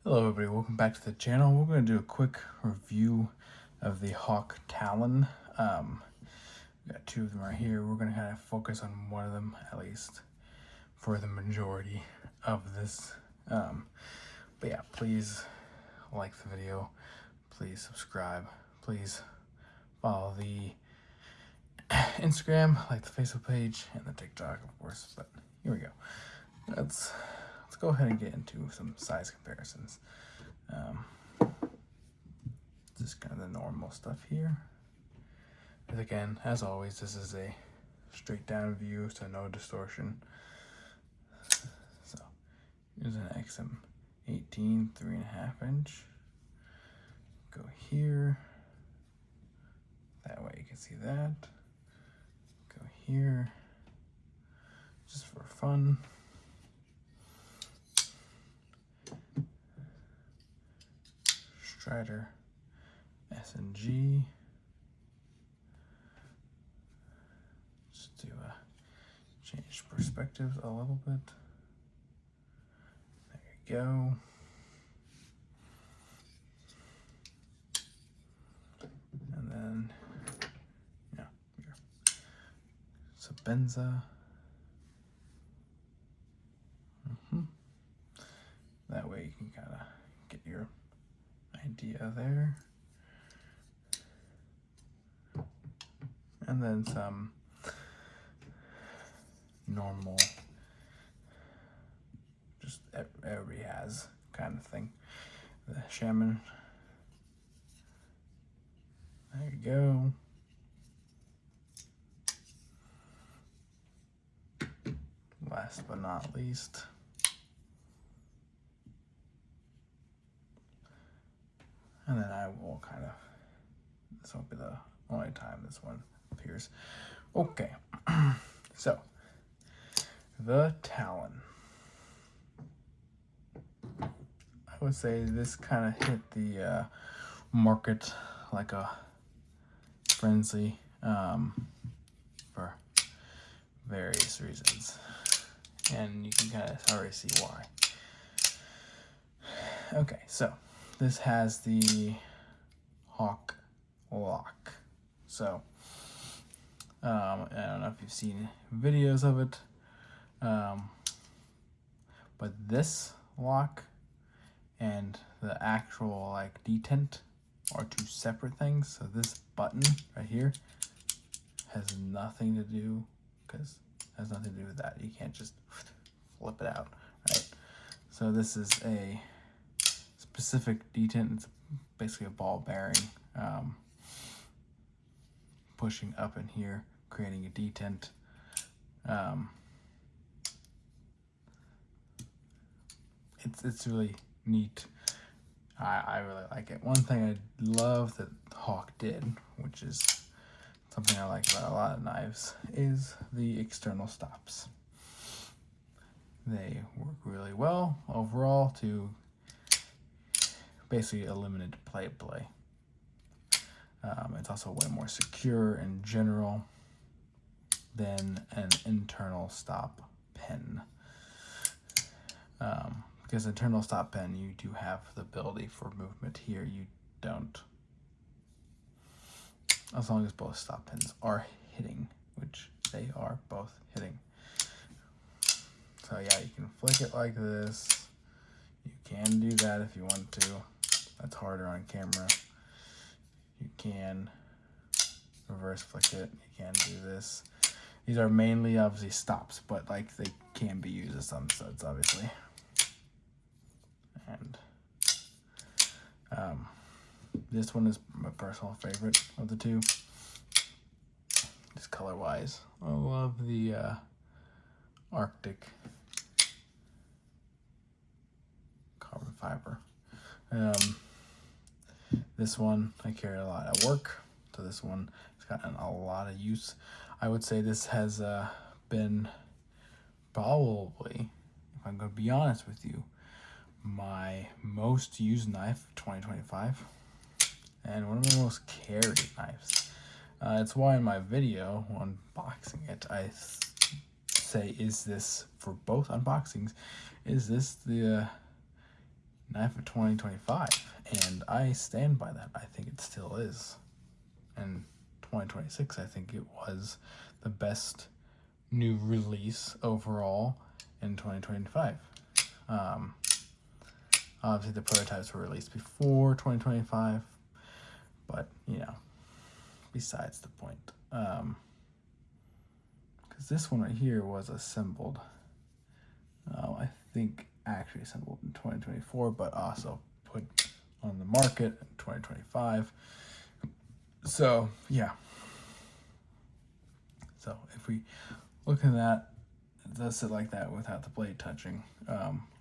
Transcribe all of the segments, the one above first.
Hello everybody, welcome back to the channel. We're going to do a quick review of the Hawk Talon. We got two of them right here. We're going to kind of focus on one of them, at least for the majority of this. But yeah, please like the video, please subscribe, please follow the Instagram, like the Facebook page, and the TikTok, of course. But here we go. Let's go ahead and get into some size comparisons. Just kind of the normal stuff here. And again, as always, this is a straight down view, so no distortion. So here's an XM18 3.5 inch. Go here. That way you can see that. Go here. Just for fun. Strider S&G. Just to change perspectives a little bit. There you go. And then, yeah, here. Sabenza. That way you can kind of get your idea there. And then some normal, just everybody has kind of thing. The Shaman. There you go. Last but not least, and then I will kind of, this won't be the only time this one appears. Okay, so the Talon. I would say this kind of hit the market like a frenzy for various reasons. And you can kind of already see why. Okay, so this has the Hawk lock. So I don't know if you've seen videos of it, but this lock and the actual like detent are two separate things. So this button right here has nothing to do, because it has nothing to do with that. You can't just flip it out, right? So this is a specific detent. It's basically a ball bearing pushing up in here, creating a detent. It's really neat. I really like it. One thing I love that Hawk did, which is something I like about a lot of knives, is the external stops. They work really well overall to basically eliminate play. It's also way more secure in general than an internal stop pen. Because internal stop pen, you do have the ability for movement. Here you don't. As long as both stop pins are hitting, which they are both hitting. So yeah, you can flick it like this. You can do that if you want to. That's harder on camera. You can reverse flick it. You can do this. These are mainly obviously stops, but like they can be used as some studs, obviously. And this one is my personal favorite of the two, just color wise. I love the Arctic carbon fiber. This one I carry a lot at work, so this one has gotten a lot of use. I would say this has been probably, if I'm going to be honest with you, my most used knife 2025, and one of my most carried knives. It's why in my video unboxing it, I say, is this, for both unboxings, is this the I for 2025, and I stand by that. I think it still is. And 2026, I think it was the best new release overall in 2025. Obviously, the prototypes were released before 2025, but, you know, besides the point. Because this one right here was assembled, I think actually assembled in 2024, but also put on the market in 2025. So, yeah. So, if we look at that, it does sit like that without the blade touching.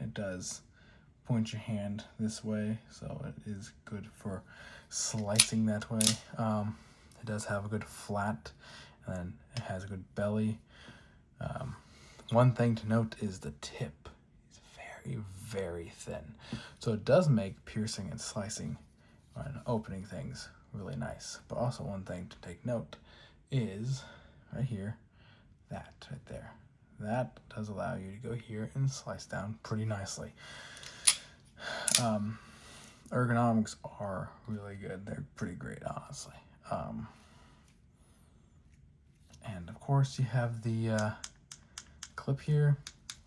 It does point your hand this way, so it is good for slicing that way. It does have a good flat, and then it has a good belly. One thing to note is the tip is very, very thin. So it does make piercing and slicing and opening things really nice. But also one thing to take note is right here, that right there. That does allow you to go here and slice down pretty nicely. Ergonomics are really good. They're pretty great, honestly. And of course you have the clip here.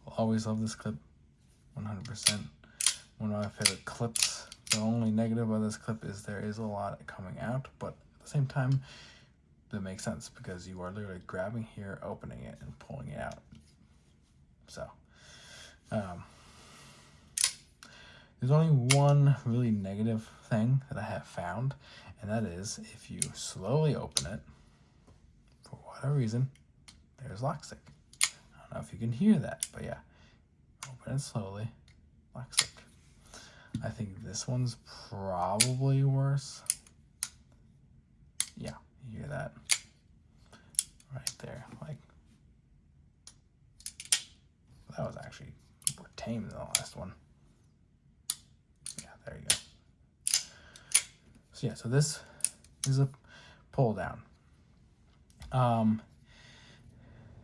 I'll always love this clip, 100%. One of my favorite clips. The only negative of this clip is there is a lot coming out, but at the same time, that makes sense because you are literally grabbing here, opening it, and pulling it out. So, there's only one really negative thing that I have found, and that is if you slowly open it, for whatever reason, there's lock stick. I don't know if you can hear that, but yeah, open it slowly, lock stick. I think this one's probably worse. Yeah, you hear that right there. Like, that was actually more tame than the last one. Yeah, there you go. So yeah, so this is a pull down.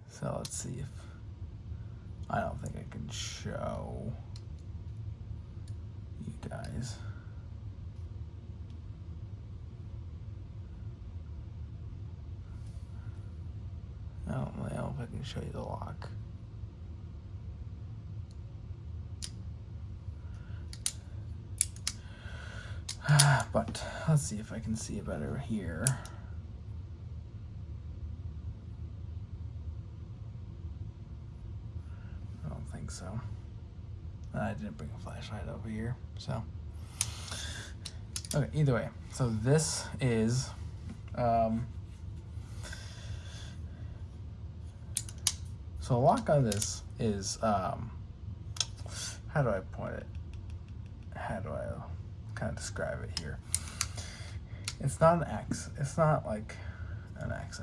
So let's see if I don't think I can show you guys. I don't know if I can show you the lock. But let's see if I can see it better here. I don't think so. I didn't bring a flashlight over here, so. Okay, either way. So this is, so a lock on this is, how do I point it? How do I kind of describe it here? It's not an X. It's not like an X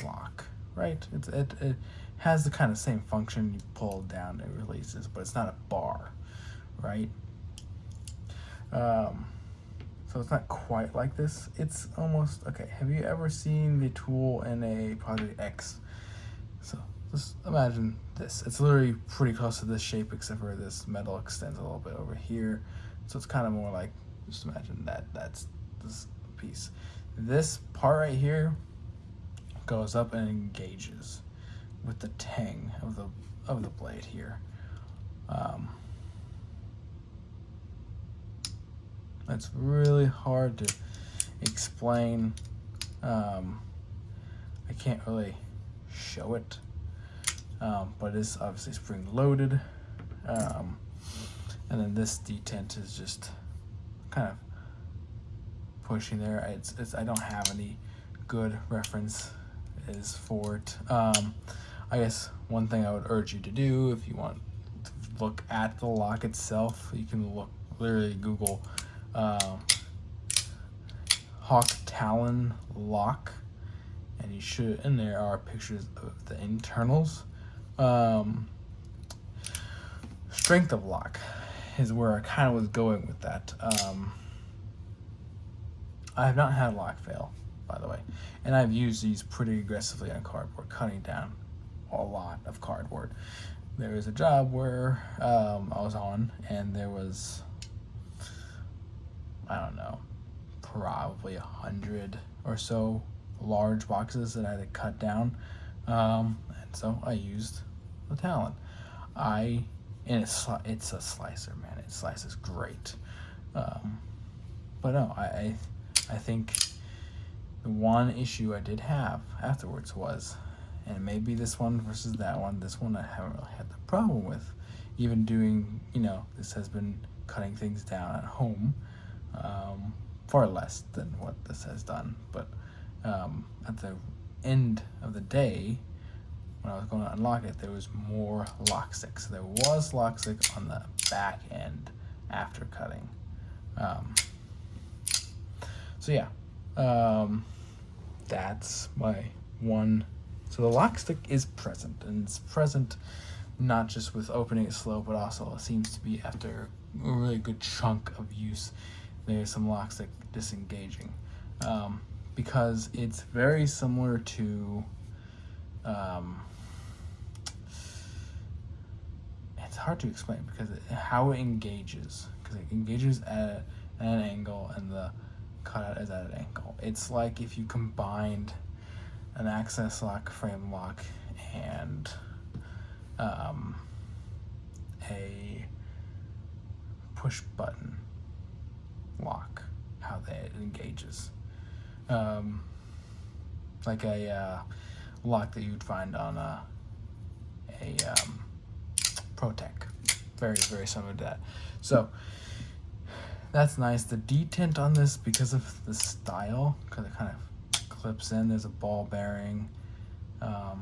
lock, right? It has the kind of same function. You pull down, it releases, but it's not a bar, right? So it's not quite like this. It's almost, okay, have you ever seen the tool in a Project X? So just imagine this. It's literally pretty close to this shape, except for this metal extends a little bit over here. So it's kind of more like, just imagine that's this piece. This part right here goes up and engages with the tang of the blade here. It's really hard to explain. I can't really show it, but it's obviously spring loaded. And then this detent is just kind of pushing there. It's I don't have any good reference is for it. I guess one thing I would urge you to do if you want to look at the lock itself, you can literally Google Hawk Talon lock, and and there are pictures of the internals. Strength of lock is where I kind of was going with that. I have not had lock fail, by the way, and I've used these pretty aggressively on cardboard, cutting down a lot of cardboard. There was a job where I was on, and there was I don't know, probably 100 or so large boxes that I had to cut down, and so I used the Talon. And it's a slicer, man. It slices great. But no, I think the one issue I did have afterwards was, and it may be this one versus that one. This one I haven't really had the problem with, even doing, this has been cutting things down at home, far less than what this has done. But at the end of the day, when I was going to unlock it, there was more lock stick. So there was lock stick on the back end after cutting. So yeah, that's my one. So the lock stick is present, and it's present not just with opening it slow, but also it seems to be after a really good chunk of use, there's some lock stick disengaging, because it's very similar to, it's hard to explain because how it engages, because it engages at an angle and the cutout is at an angle. It's like if you combined an access lock, frame lock, and a push button lock, how that engages. Like a lock that you'd find on a ProTech. Very, very similar to that. So that's nice. The detent on this, because of the style, because it kind of clips in, there's a ball bearing. And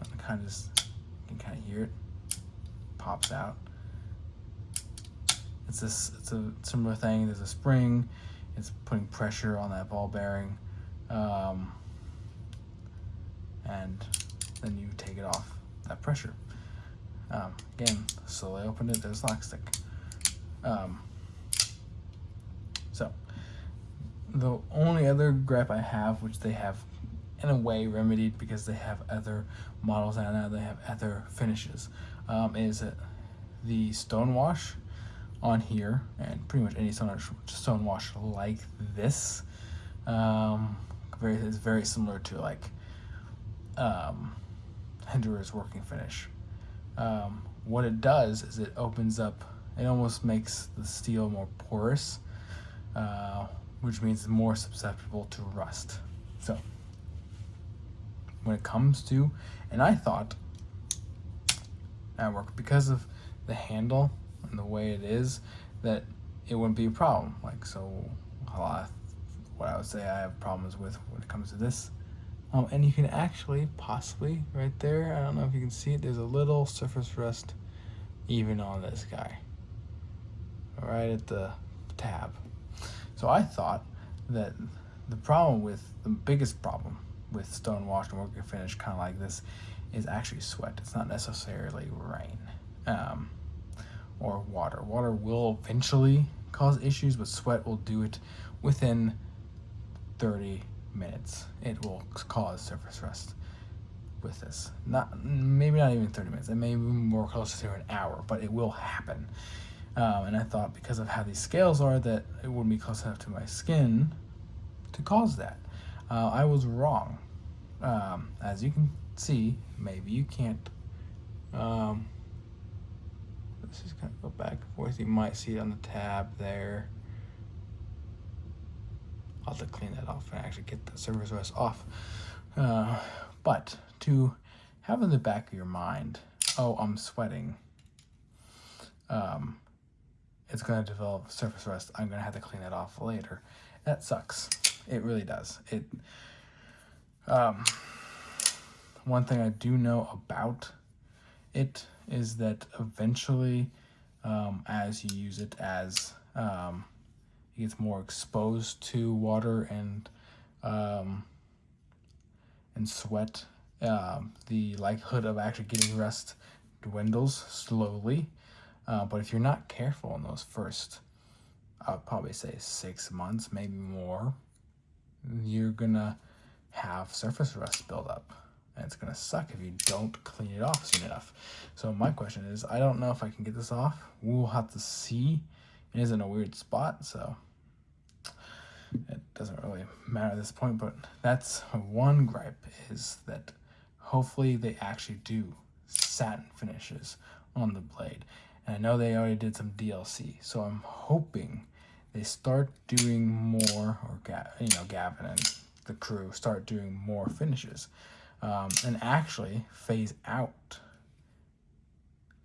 it kind of just, you can kind of hear it, pops out. It's a similar thing. There's a spring. It's putting pressure on that ball bearing, and then you take it off that pressure. Again, slowly open it. There's lock stick. So the only other gripe I have, which they have in a way remedied because they have other models out now, they have other finishes, is that the stonewash on here, and pretty much any stonewash like this, is very similar to like Hinderer's working finish. What it does is it opens up, it almost makes the steel more porous, which means it's more susceptible to rust. So when it comes to, and I thought at work, because of the handle and the way it is, that it wouldn't be a problem. Like, so a lot of what I would say I have problems with when it comes to this. And you can actually possibly right there, I don't know if you can see it, there's a little surface rust even on this guy, right at the tab. So I thought that the biggest problem with stonewash and working finish kind of like this is actually sweat. It's not necessarily rain, or water. Water will eventually cause issues, but sweat will do it within 30 minutes. It will cause surface rust with this. Maybe not even 30 minutes. It may be more closer to an hour, but it will happen. And I thought because of how these scales are that it wouldn't be close enough to my skin to cause that. I was wrong. As you can see, maybe you can't. Let's just kind of go back and forth. You might see it on the tab there. I'll have to clean that off and actually get the surface rust off. But to have in the back of your mind, oh, I'm sweating, it's going to develop surface rust. I'm going to have to clean that off later. That sucks. It really does. One thing I do know about it is that eventually, as you use it, as it gets more exposed to water and sweat, the likelihood of actually getting rust dwindles slowly. But if you're not careful in those first, I'd probably say 6 months, maybe more, you're gonna have surface rust build up. And it's gonna suck if you don't clean it off soon enough. So my question is, I don't know if I can get this off. We'll have to see. It is in a weird spot, so it doesn't really matter at this point, but that's one gripe, is that hopefully they actually do satin finishes on the blade. And I know they already did some DLC, so I'm hoping they start doing more, or Gavin and the crew start doing more finishes, and actually phase out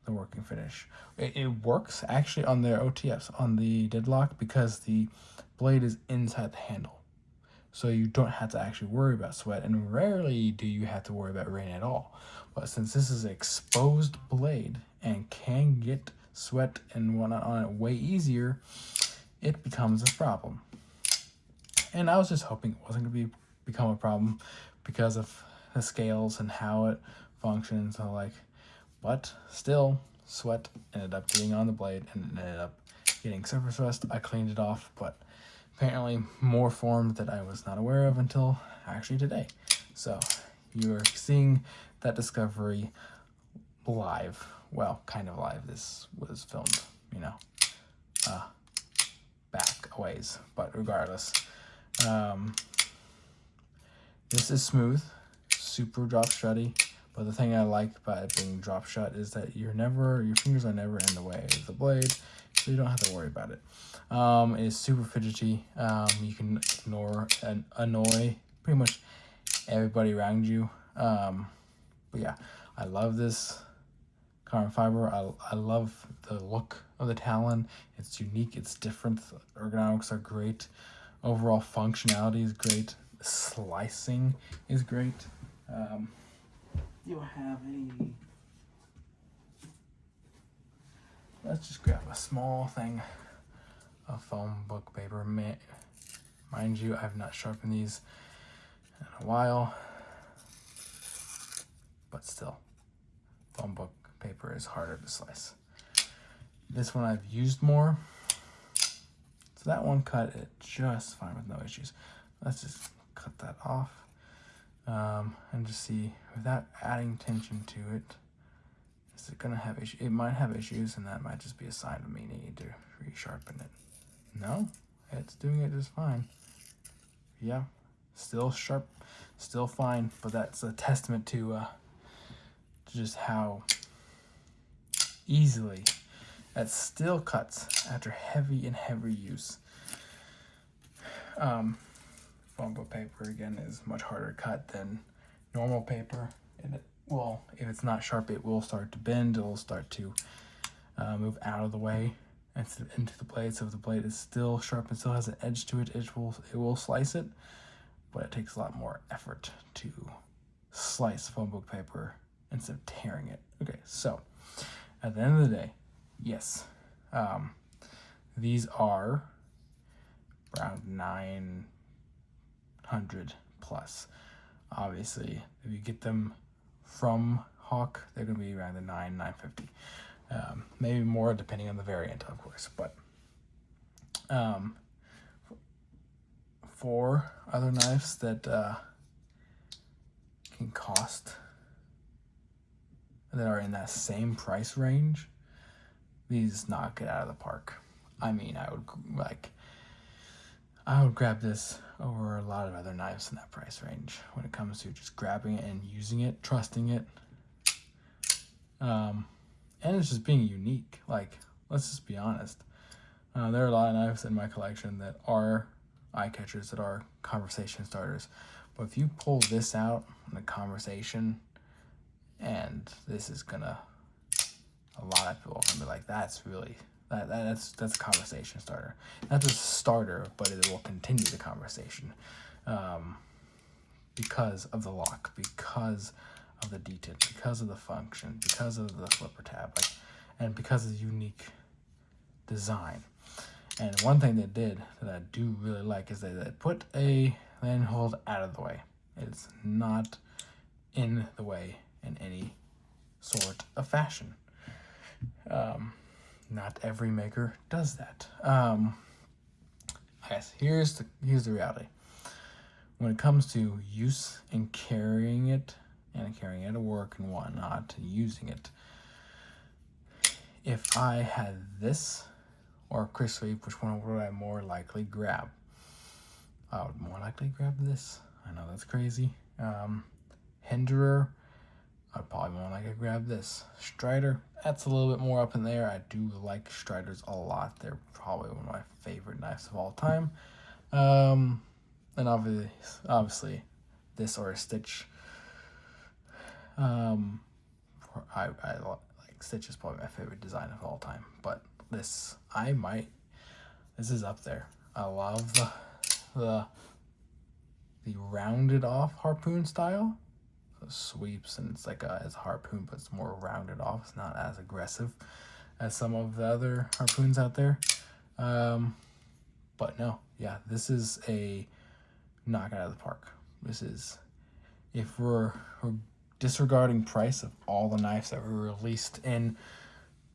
the working finish. It works actually on their OTFs, on the deadlock, because the blade is inside the handle. So you don't have to actually worry about sweat, and rarely do you have to worry about rain at all. But since this is an exposed blade and can get sweat and whatnot on it way easier, it becomes a problem. And I was just hoping it wasn't going to become a problem because of the scales and how it functions. So but still, sweat ended up getting on the blade and it ended up getting surface rust. I cleaned it off, but apparently more formed that I was not aware of until actually today. So you are seeing that discovery live. Well, kind of live. This was filmed, back a ways, but regardless, this is smooth, super drop shutty. But the thing I like about it being drop shut is that your fingers are never in the way of the blade, so you don't have to worry about it. It is super fidgety. You can ignore and annoy pretty much everybody around you. But yeah, I love this carbon fiber. I love the look of the Talon. It's unique, it's different. The ergonomics are great. Overall functionality is great. Slicing is great. You'll have let's just grab a small thing of foam book paper. Mind you, I've not sharpened these in a while, but still, foam book paper is harder to slice. This one I've used more, so that one cut it just fine with no issues. Let's just cut that off, and just see, without adding tension to it, is it gonna have issues? It might have issues, and that might just be a sign of me needing to resharpen it. No, it's doing it just fine. Yeah, still sharp, still fine, but that's a testament to just how easily that still cuts after heavy and heavy use. Foam book paper, again, is much harder to cut than normal paper, and if it's not sharp, it will start to bend. It will start to move out of the way into the blade. So if the blade is still sharp and still has an edge to it, it will slice it, but it takes a lot more effort to slice foam book paper instead of tearing it. Okay, so at the end of the day, yes, these are around 900 plus. Obviously, if you get them from Hawk, they're going to be around the 950, maybe more depending on the variant, of course. But for other knives that can cost, that are in that same price range, these knock it out of the park. I mean, I would grab this over a lot of other knives in that price range when it comes to just grabbing it and using it, trusting it, and it's just being unique. Let's just be honest. There are a lot of knives in my collection that are eye catchers, that are conversation starters. But if you pull this out in a conversation, and this is gonna, a lot of people are gonna be like, that's a conversation starter. Not just a starter, but it will continue the conversation, because of the lock, because of the detent, because of the function, because of the flipper tab, and because of the unique design. And one thing they did that I do really like is they put a land hold out of the way. It's not in the way in any sort of fashion. Not every maker does that. Guys, here's the reality. When it comes to use and carrying it to work and whatnot, and using it, if I had this or a crisp sweep, which one would I more likely grab? I would more likely grab this. I know that's crazy. Hinderer, I'd probably more likely grab this. Strider, that's a little bit more up in there. I do like Striders a lot. They're probably one of my favorite knives of all time. And obviously, this or a Stitch. I like Stitch is probably my favorite design of all time. But this is up there. I love the rounded off harpoon style. It sweeps and it's like it's a harpoon, but it's more rounded off. It's not as aggressive as some of the other harpoons out there. But no, yeah, this is a knock out of the park. This is, if we're disregarding price of all the knives that were released in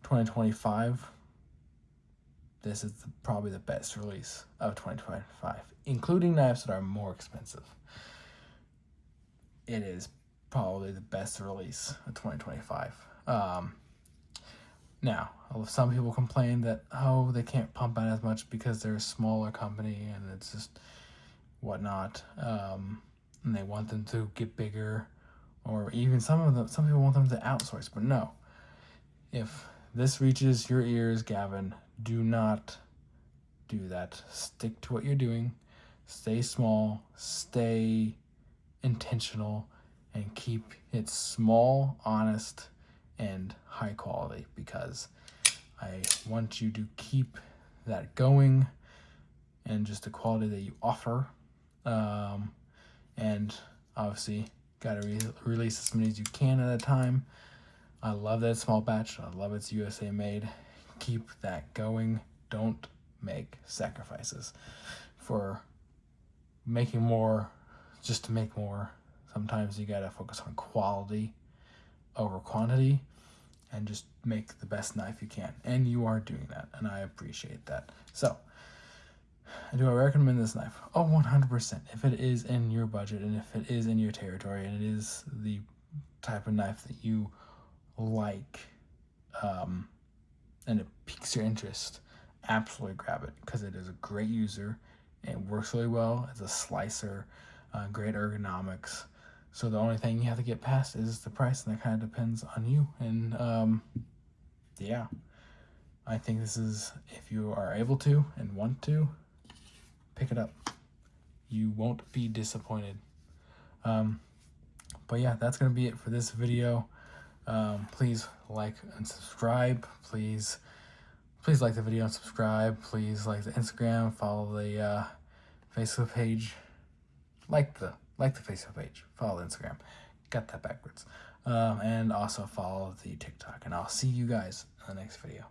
2025, this is probably the best release of 2025, including knives that are more expensive. It is probably the best release of 2025. Now, some people complain that, they can't pump out as much because they're a smaller company and it's just whatnot, and they want them to get bigger, or even some people want them to outsource. But no, if this reaches your ears, Gavin, do not do that. Stick to what you're doing. Stay small, stay intentional, and keep it small, honest, and high quality, because I want you to keep that going and just the quality that you offer. And obviously got to release as many as you can at a time. I love that it's small batch. I love it's USA made. Keep that going. Don't make sacrifices for making more just to make more. Sometimes you got to focus on quality over quantity and just make the best knife you can. And you are doing that, and I appreciate that. So, do I recommend this knife? Oh, 100%. If it is in your budget and if it is in your territory and it is the type of knife that you like, and it piques your interest, absolutely grab it, because it is a great user. It works really well. It's a slicer, great ergonomics. So the only thing you have to get past is the price, and that kind of depends on you. And yeah, I think this is, if you are able to and want to, pick it up. You won't be disappointed. But yeah, that's going to be it for this video. Please like and subscribe. Please like the video and subscribe. Please like the Instagram, follow the Facebook page. Like the Facebook page, follow the Instagram. Got that backwards. And also follow the TikTok. And I'll see you guys in the next video.